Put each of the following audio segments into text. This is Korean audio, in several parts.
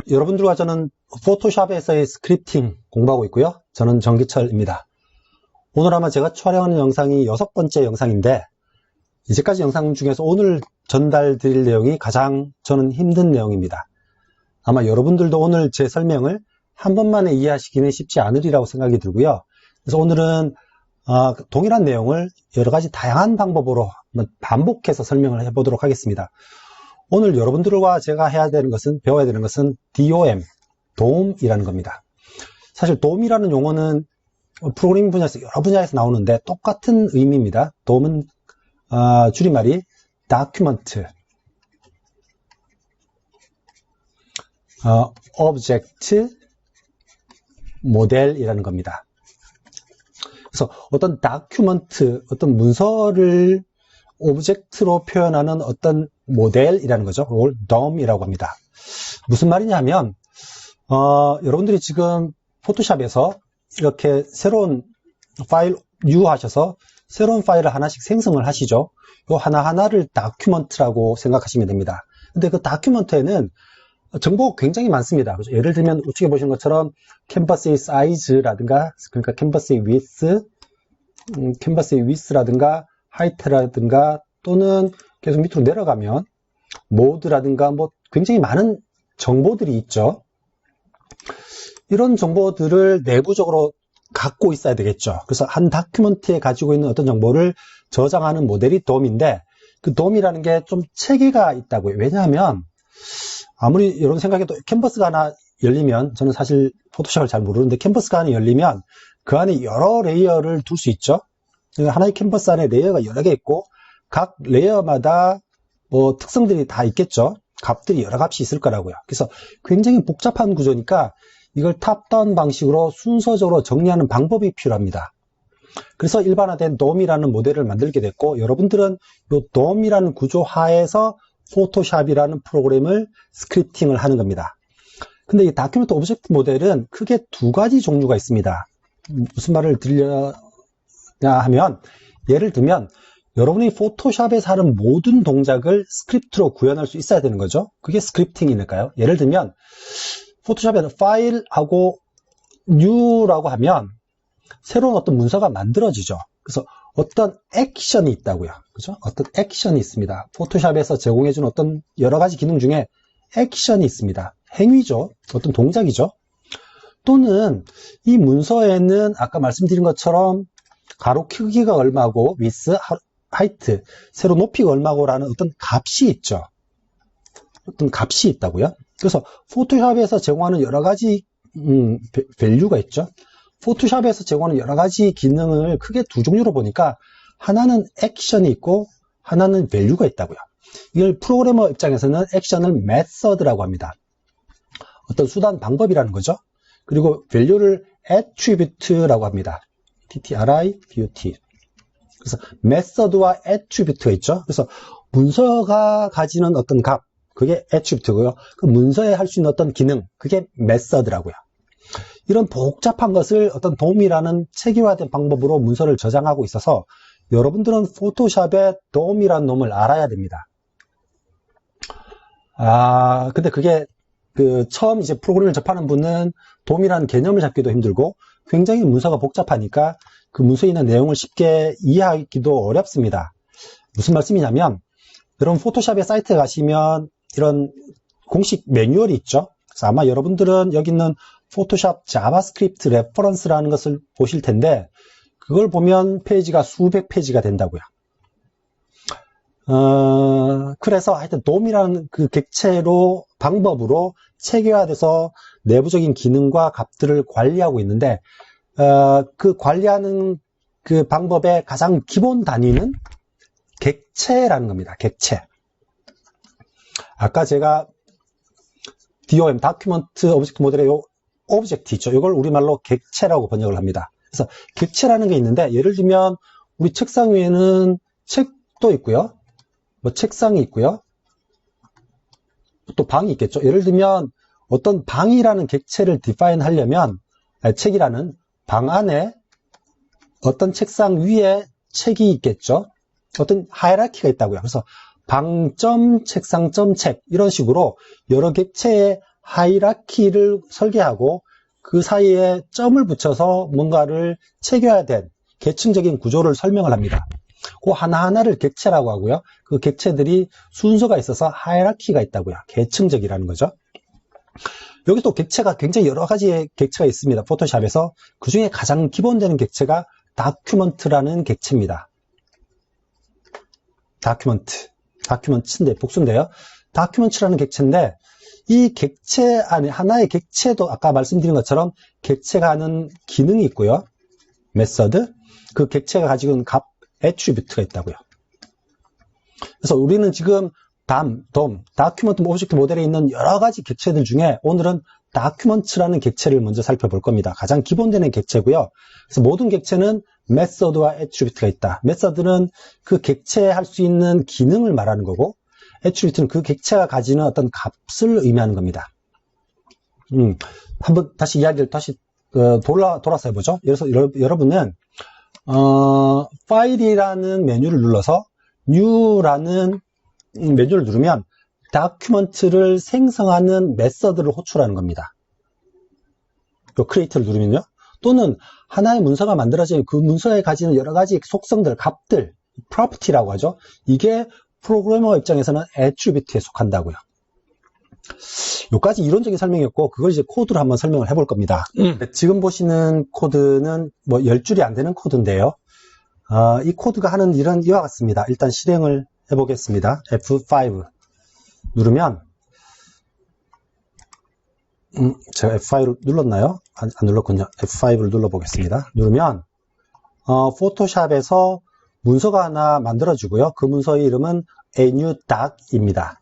여러분들과 저는 포토샵에서의 스크립팅 공부하고 있고요. 저는 정기철입니다. 오늘 아마 제가 촬영하는 영상이 6번째 영상인데, 이제까지 영상 중에서 오늘 전달 드릴 내용이 가장 저는 힘든 내용입니다. 아마 여러분들도 오늘 제 설명을 한 번만에 이해하시기는 쉽지 않으리라고 생각이 들고요. 그래서 오늘은 동일한 내용을 여러 가지 다양한 방법으로 반복해서 설명을 해보도록 하겠습니다. 오늘 여러분들과 제가 배워야 되는 것은 DOM, 도움이라는 겁니다. 사실 도움이라는 용어는 프로그래밍 분야에서 여러 분야에서 나오는데 똑같은 의미입니다. 도움은 줄임말이 document, object, model이라는 겁니다. 그래서 어떤 다큐먼트, 어떤 문서를 오브젝트로 표현하는 어떤 모델이라는 거죠. 그걸 DOM이라고 합니다. 무슨 말이냐면 여러분들이 지금 포토샵에서 이렇게 새로운 파일 new 하셔서 새로운 파일을 하나씩 생성을 하시죠. 이 하나하나를 다큐먼트라고 생각하시면 됩니다. 근데 그 다큐먼트에는 정보가 굉장히 많습니다. 그렇죠? 예를 들면 우측에 보시는 것처럼 캔버스의 사이즈라든가, 그러니까 캔버스의 width라든가 하이트라든가, 또는 계속 밑으로 내려가면 모드라든가 뭐 굉장히 많은 정보들이 있죠. 이런 정보들을 내부적으로 갖고 있어야 되겠죠. 그래서 한 다큐멘트에 가지고 있는 어떤 정보를 저장하는 모델이 DOM인데, 그 DOM이라는 게 좀 체계가 있다고요. 왜냐하면 아무리 여러분 생각해도 캔버스가 하나 열리면, 저는 사실 포토샵을 잘 모르는데 캔버스가 하나 열리면 그 안에 여러 레이어를 둘 수 있죠. 하나의 캔버스 안에 레이어가 여러 개 있고 각 레이어마다 뭐 특성들이 다 있겠죠. 값들이 여러 값이 있을 거라고요. 그래서 굉장히 복잡한 구조니까 이걸 탑다운 방식으로 순서적으로 정리하는 방법이 필요합니다. 그래서 일반화된 DOM이라는 모델을 만들게 됐고, 여러분들은 이 DOM이라는 구조 하에서 포토샵이라는 프로그램을 스크립팅을 하는 겁니다. 근데 이 다큐멘트 오브젝트 모델은 크게 두 가지 종류가 있습니다. 무슨 말을 드리려냐 하면, 예를 들면 여러분이 포토샵에서 하는 모든 동작을 스크립트로 구현할 수 있어야 되는 거죠. 그게 스크립팅이니까요. 예를 들면 포토샵에는 파일하고 new라고 하면 새로운 어떤 문서가 만들어지죠. 그래서 어떤 액션이 있다고요. 그죠? 어떤 액션이 있습니다. 포토샵에서 제공해주는 어떤 여러 가지 기능 중에 액션이 있습니다. 행위죠. 어떤 동작이죠. 또는 이 문서에는 아까 말씀드린 것처럼 가로 크기가 얼마고 width, height, 세로 높이가 얼마고라는 어떤 값이 있죠. 어떤 값이 있다고요. 그래서 포토샵에서 제공하는 여러 가지 value가 있죠. 포토샵에서 제공하는 여러 가지 기능을 크게 두 종류로 보니까 하나는 액션이 있고 하나는 value가 있다고요. 이걸 프로그래머 입장에서는 액션을 method라고 합니다. 어떤 수단, 방법이라는 거죠. 그리고 value를 attribute라고 합니다. attribute. 그래서 method와 attribute가 있죠. 그래서 문서가 가지는 어떤 값, 그게 attribute고요. 그 문서에 할 수 있는 어떤 기능, 그게 method라고요. 이런 복잡한 것을 어떤 DOM이라는 체계화된 방법으로 문서를 저장하고 있어서 여러분들은 포토샵에 DOM이라는 놈을 알아야 됩니다. 근데 그게 처음 이제 프로그램을 접하는 분은 DOM이라는 개념을 잡기도 힘들고 굉장히 문서가 복잡하니까 그 문서에 있는 내용을 쉽게 이해하기도 어렵습니다. 무슨 말씀이냐면, 여러분 포토샵의 사이트에 가시면 이런 공식 매뉴얼이 있죠. 그래서 아마 여러분들은 여기 있는 포토샵 자바스크립트 레퍼런스라는 것을 보실 텐데, 그걸 보면 페이지가 수백 페이지가 된다고요. 그래서 하여튼 DOM이라는 그 객체로 방법으로 체계화돼서 내부적인 기능과 값들을 관리하고 있는데, 그 관리하는 그 방법의 가장 기본 단위는 객체라는 겁니다. 객체. 아까 제가 DOM, 다큐먼트 오브젝트 모델의 요 오브젝트 있죠. 이걸 우리말로 객체라고 번역을 합니다. 그래서 객체라는 게 있는데, 예를 들면 우리 책상 위에는 책도 있고요. 뭐 책상이 있고요. 또 방이 있겠죠. 예를 들면 어떤 방이라는 객체를 디파인 하려면, 책이라는 방 안에 어떤 책상 위에 책이 있겠죠. 어떤 하이라키가 있다고요. 그래서 방점, 책상점, 책 이런 식으로 여러 객체의 하이라키를 설계하고 그 사이에 점을 붙여서 뭔가를 새겨야 된 계층적인 구조를 설명을 합니다. 그 하나하나를 객체라고 하고요. 그 객체들이 순서가 있어서 하이라키가 있다고요. 계층적이라는 거죠. 여기 또 객체가 굉장히 여러 가지의 객체가 있습니다. 포토샵에서 그 중에 가장 기본되는 객체가 다큐먼트라는 객체입니다. 다큐먼트인데 복수인데요. 다큐먼트라는 객체인데 이 객체 안에 하나의 객체도 아까 말씀드린 것처럼 객체가 하는 기능이 있고요. 메서드, 그 객체가 가지고 있는 값, 애트리뷰트가 있다고요. 그래서 우리는 지금 다큐먼트 오브젝트 모델에 있는 여러 가지 객체들 중에 오늘은 다큐먼트라는 객체를 먼저 살펴볼 겁니다. 가장 기본되는 객체고요. 그래서 모든 객체는 메서드와 애트리뷰트가 있다. 메서드는 그 객체에 할 수 있는 기능을 말하는 거고, 애트리뷰트는 그 객체가 가지는 어떤 값을 의미하는 겁니다. 한번 다시 이야기를 돌아서 해보죠. 예를 들어서 여러분은 파일이라는 메뉴를 눌러서 New라는 메뉴를 누르면 다큐먼트를 생성하는 메서드를 호출하는 겁니다. 크리에이트를 누르면요. 또는 하나의 문서가 만들어지면 그 문서에 가지는 여러 가지 속성들, 값들, 프로퍼티라고 하죠. 이게 프로그래머 입장에서는 애트리뷰트에 속한다고요. 여기까지 이론적인 설명이었고, 그걸 이제 코드로 한번 설명을 해볼 겁니다. 지금 보시는 코드는 뭐 10줄이 안 되는 코드인데요. 이 코드가 하는 일은 이와 같습니다. 일단 실행을 해보겠습니다. F5 누르면, 제가 F5를 눌렀나요? 안 눌렀군요. F5를 눌러보겠습니다. 누르면, 포토샵에서 문서가 하나 만들어지고요. 그 문서의 이름은 A New Doc입니다.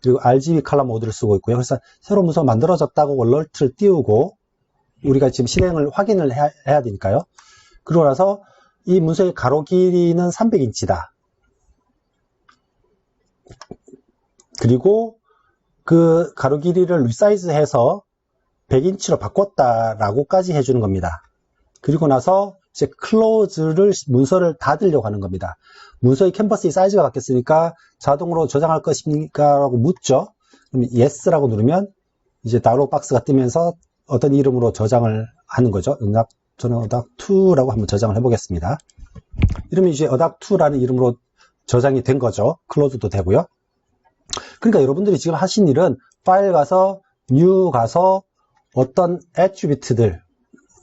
그리고 RGB 컬러 모드를 쓰고 있고요. 그래서 새로운 문서가 만들어졌다고 얼러트를 띄우고 우리가 지금 실행을 확인을 해야 되니까요. 그러고 나서 이 문서의 가로 길이는 300인치다. 그리고 그 가로 길이를 리사이즈해서 100인치로 바꿨다라고까지 해주는 겁니다. 그리고 나서 이제 클로즈를 문서를 닫으려고 하는 겁니다. 문서의 캔버스의 사이즈가 바뀌었으니까 자동으로 저장할 것입니까? 라고 묻죠. 그럼 yes라고 누르면 이제 다운로드 박스가 뜨면서 어떤 이름으로 저장을 하는 거죠. 저는 어닥2라고 한번 저장을 해보겠습니다. 이러면 이제 어닥2라는 이름으로 저장이 된 거죠. 클로즈도 되고요. 그러니까 여러분들이 지금 하신 일은 파일 가서 new 가서 어떤 애트리뷰트들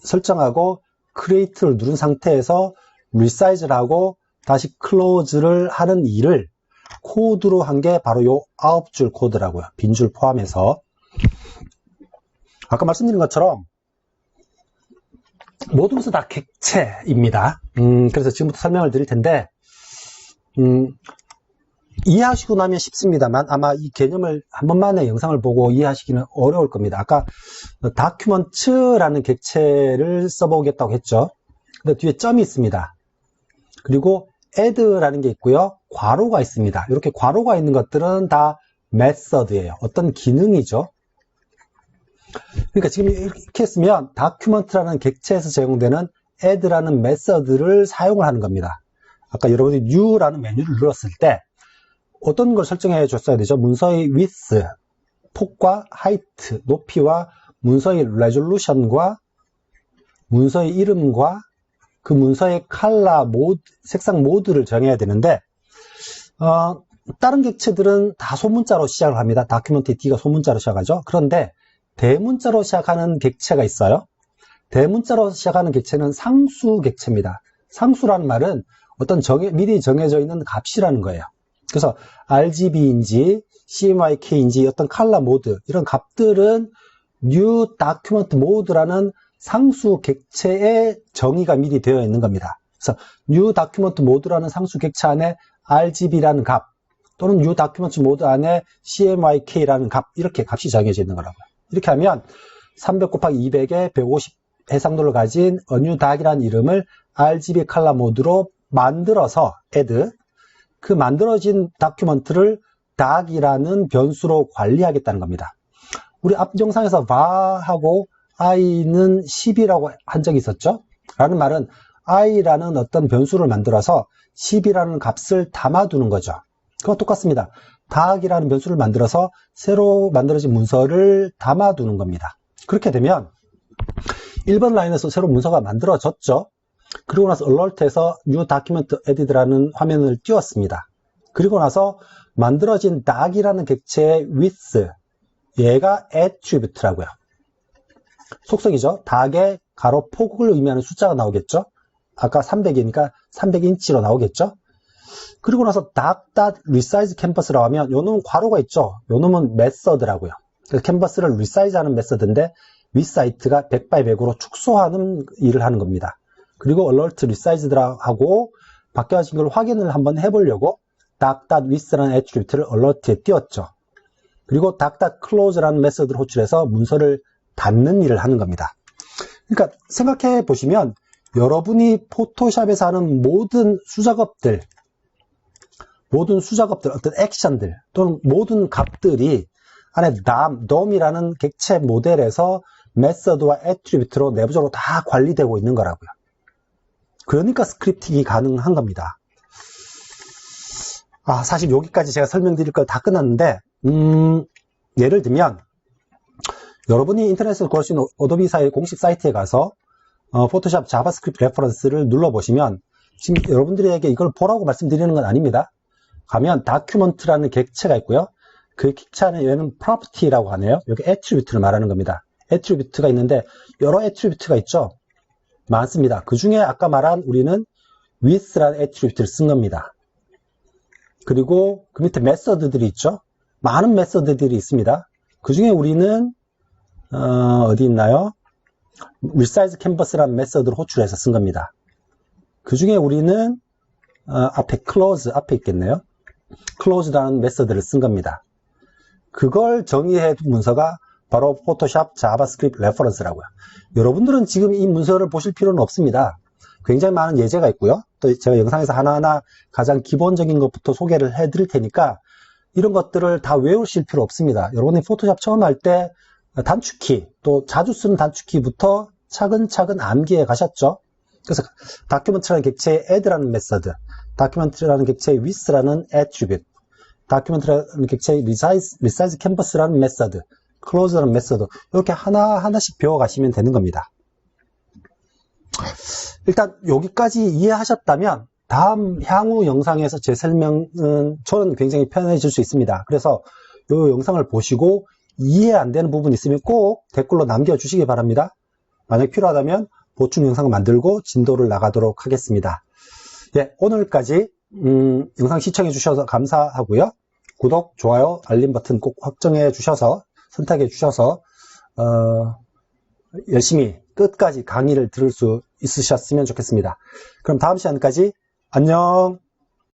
설정하고 크리에이트를 누른 상태에서 리사이즈를 하고 다시 클로즈를 하는 일을 코드로 한 게 바로 요 9줄 코드라고요. 빈줄 포함해서. 아까 말씀드린 것처럼 모든 것은 다 객체입니다. 그래서 지금부터 설명을 드릴 텐데 이해하시고 나면 쉽습니다만 아마 이 개념을 한 번만에 영상을 보고 이해하시기는 어려울 겁니다. 아까 다큐먼트라는 객체를 써보겠다고 했죠. 근데 뒤에 점이 있습니다. 그리고 add라는 게 있고요. 괄호가 있습니다. 이렇게 괄호가 있는 것들은 다 메서드예요. 어떤 기능이죠. 그러니까 지금 이렇게 했으면 다큐먼트라는 객체에서 제공되는 add라는 메서드를 사용을 하는 겁니다. 아까 여러분이 new라는 메뉴를 눌렀을 때 어떤 걸 설정해 줬어야 되죠? 문서의 width, 폭과 height, 높이와 문서의 resolution과 문서의 이름과 그 문서의 컬러 모드, 색상 모드를 정해야 되는데 다른 객체들은 다 소문자로 시작을 합니다. 다큐먼트의 D가 소문자로 시작하죠. 그런데 대문자로 시작하는 객체가 있어요. 대문자로 시작하는 객체는 상수 객체입니다. 상수라는 말은 어떤 미리 정해져 있는 값이라는 거예요. 그래서 RGB인지 CMYK인지 어떤 컬러 모드 이런 값들은 New Document Mode라는 상수 객체의 정의가 미리 되어 있는 겁니다. 그래서 New Document Mode라는 상수 객체 안에 RGB라는 값 또는 New Document Mode 안에 CMYK라는 값 이렇게 값이 정해져 있는 거라고요. 이렇게 하면 300 곱하기 200에 150 해상도를 가진 A New Doc이라는 이름을 RGB 컬러 모드로 만들어서 add 그 만들어진 다큐먼트를 doc이라는 변수로 관리하겠다는 겁니다. 우리 앞 영상에서 var하고 i는 10이라고 한 적이 있었죠? 라는 말은 i라는 어떤 변수를 만들어서 10이라는 값을 담아두는 거죠. 그거 똑같습니다. 닥이라는 변수를 만들어서 새로 만들어진 문서를 담아두는 겁니다. 그렇게 되면 1번 라인에서 새로 문서가 만들어졌죠. 그리고 나서 alert에서 new document added라는 화면을 띄웠습니다. 그리고 나서 만들어진 닥이라는 객체의 with, 얘가 attribute라고요. 속성이죠. 닥의 가로 폭을 의미하는 숫자가 나오겠죠. 아까 300이니까 300인치로 나오겠죠. 그리고 나서 닥.resize canvas라고 하면 요 놈은 괄호가 있죠. 요 놈은 메서드라고요. 그래서 캔버스를 resize하는 메서드인데 위사이트가 100x100으로 축소하는 일을 하는 겁니다. 그리고 alert resize하고 바뀌어진 걸 확인을 한번 해보려고 닥.with라는 애트리뷰트를 alert에 띄웠죠. 그리고 닥.close라는 메서드를 호출해서 문서를 닫는 일을 하는 겁니다. 그러니까 생각해 보시면 여러분이 포토샵에서 하는 모든 수작업들, 어떤 액션들 또는 모든 값들이 안에 DOM이라는 객체 모델에서 메서드와 애트리뷰트로 내부적으로 다 관리되고 있는 거라고요. 그러니까 스크립팅이 가능한 겁니다. 사실 여기까지 제가 설명드릴 걸 다 끝났는데 예를 들면 여러분이 인터넷에서 구할 수 있는 어도비사의 공식 사이트에 가서 포토샵 자바스크립트 레퍼런스를 눌러보시면 지금 여러분들에게 이걸 보라고 말씀드리는 건 아닙니다. 가면 다큐먼트라는 객체가 있고요. 그 객체 안에 얘는 property라고 하네요. 여기 attribute를 말하는 겁니다. attribute가 있는데 여러 attribute가 있죠. 많습니다. 그 중에 아까 말한 우리는 with라는 attribute를 쓴 겁니다. 그리고 그 밑에 메서드들이 있죠. 많은 메서드들이 있습니다. 그 중에 우리는 어디 있나요? resize canvas라는 메서드를 호출해서 쓴 겁니다. 그 중에 우리는 앞에 close 앞에 있겠네요. close라는 메서드를 쓴 겁니다. 그걸 정의해 둔 문서가 바로 포토샵 자바스크립트 레퍼런스라고요. 여러분들은 지금 이 문서를 보실 필요는 없습니다. 굉장히 많은 예제가 있고요. 또 제가 영상에서 하나하나 가장 기본적인 것부터 소개를 해 드릴 테니까 이런 것들을 다 외우실 필요 없습니다. 여러분이 포토샵 처음 할 때 단축키, 또 자주 쓰는 단축키부터 차근차근 암기해 가셨죠. 그래서 다큐멘트라는 객체의 add라는 메서드, 다큐멘트라는 객체의 with라는 attribute, 다큐멘트라는 객체의 resize canvas라는 메서드, close라는 메서드, 이렇게 하나하나씩 배워가시면 되는 겁니다. 일단 여기까지 이해하셨다면 다음 향후 영상에서 제 설명은 저는 굉장히 편해질 수 있습니다. 그래서 이 영상을 보시고 이해 안 되는 부분이 있으면 꼭 댓글로 남겨주시기 바랍니다. 만약 필요하다면 보충 영상을 만들고 진도를 나가도록 하겠습니다. 예, 오늘까지 영상 시청해 주셔서 감사하고요. 구독, 좋아요, 알림 버튼 꼭 확정해 주셔서 선택해 주셔서 열심히 끝까지 강의를 들을 수 있으셨으면 좋겠습니다. 그럼 다음 시간까지 안녕.